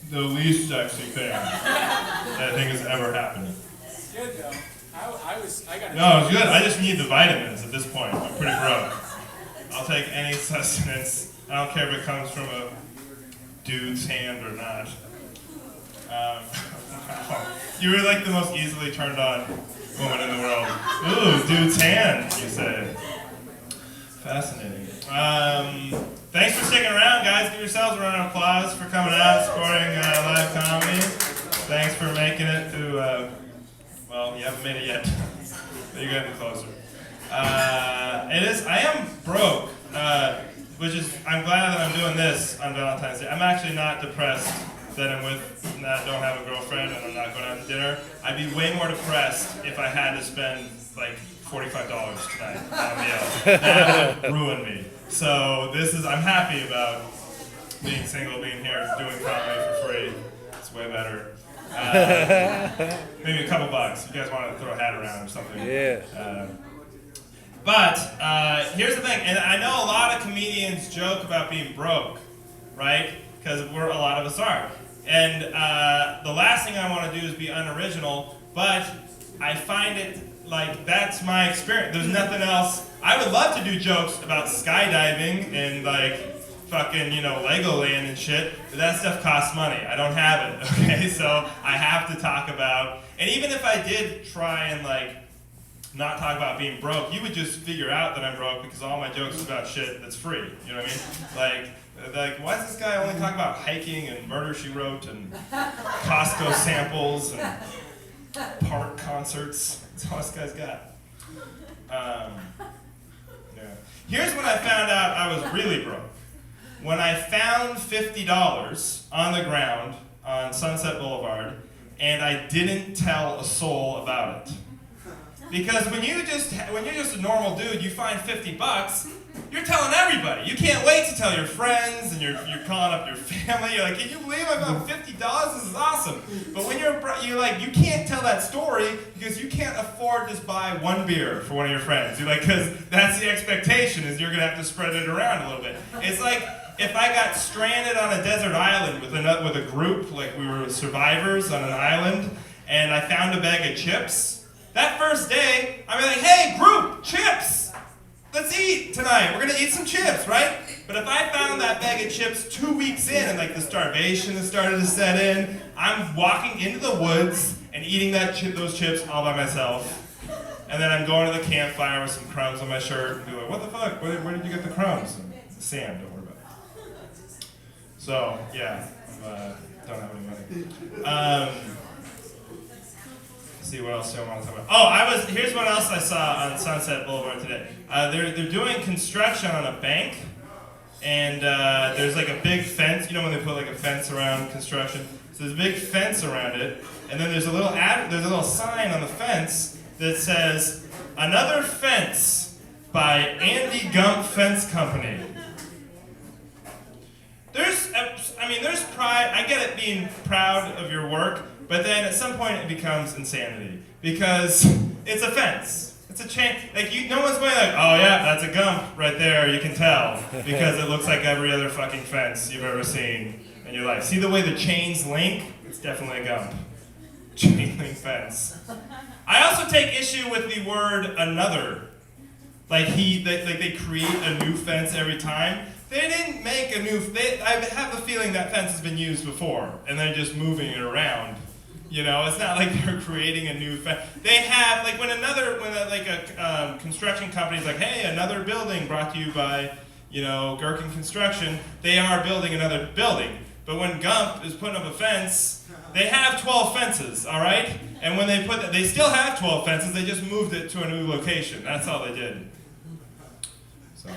the least sexy thing that I think has ever happened. It's good though. I got. No, it's good. I just need the vitamins at this point. I'm pretty broke. I'll take any sustenance. I don't care if it comes from a dude's hand or not. You were like the most easily turned on woman in the world. Ooh, dude's hand, you say. Fascinating. Thanks for sticking around, guys. Give yourselves a round of applause for coming out, supporting live comedy. Thanks for making it to, well, you haven't made it yet, but you're getting closer. I am broke, which is, I'm glad that I'm doing this on Valentine's Day. I'm actually not depressed that I'm with, that I don't have a girlfriend and I'm not going out to dinner. I'd be way more depressed if I had to spend like $45 tonight on a meal. That would ruin me. So I'm happy about being single, being here, doing comedy for free. It's way better. Maybe a couple bucks. You guys want to throw a hat around or something. Yeah. But here's the thing, and I know a lot of comedians joke about being broke, right? Because a lot of us are. And the last thing I want to do is be unoriginal, but I find it like that's my experience. There's nothing else. I would love to do jokes about skydiving and like fucking, Legoland and shit, but that stuff costs money. I don't have it, okay? So I have to talk about, and even if I did try and like not talk about being broke, you would just figure out that I'm broke because all my jokes are about shit that's free. You know what I mean? Like, why does this guy only talk about hiking and Murder, She Wrote and Costco samples and park concerts? That's all this guy's got. Yeah. Here's when I found out I was really broke. When I found $50 on the ground on Sunset Boulevard, and I didn't tell a soul about it. Because when you're just a normal dude, you find $50, you're telling everybody. You can't wait to tell your friends, and you're calling up your family. You're like, can you believe I found $50? This is awesome. But when you're like, you can't tell that story because you can't afford to just buy one beer for one of your friends. You're like, because that's the expectation is you're gonna have to spread it around a little bit. It's like if I got stranded on a desert island with a group, like we were survivors on an island, and I found a bag of chips. That first day, I'd be like, hey, group, chips! Let's eat tonight. We're gonna eat some chips, right? But if I found that bag of chips 2 weeks in and like the starvation has started to set in, I'm walking into the woods and eating those chips all by myself. And then I'm going to the campfire with some crumbs on my shirt and be like, what the fuck? Where did you get the crumbs? And it's sand, don't worry about it. So, yeah, I don't have any money. See what else I want to talk about. Oh, here's what else I saw on Sunset Boulevard today. They're doing construction on a bank, and there's like a big fence. You know when they put like a fence around construction? So there's a big fence around it, and then there's a little sign on the fence that says, "Another fence by Andy Gump Fence Company." There's pride. I get it being proud of your work. But then at some point it becomes insanity because it's a fence. It's a chain. Like no one's going like, oh yeah, that's a Gump right there. You can tell because it looks like every other fucking fence you've ever seen in your life. See the way the chains link? It's definitely a Gump. Chain link fence. I also take issue with the word another. Like they create a new fence every time. They didn't make a new. I have the feeling that fence has been used before, and they're just moving it around. It's not like they're creating a new fence. They have when a construction company is like, hey, another building brought to you by, Gherkin Construction. They are building another building. But when Gump is putting up a fence, they have 12 fences, all right? And when they still have 12 fences. They just moved it to a new location. That's all they did. So.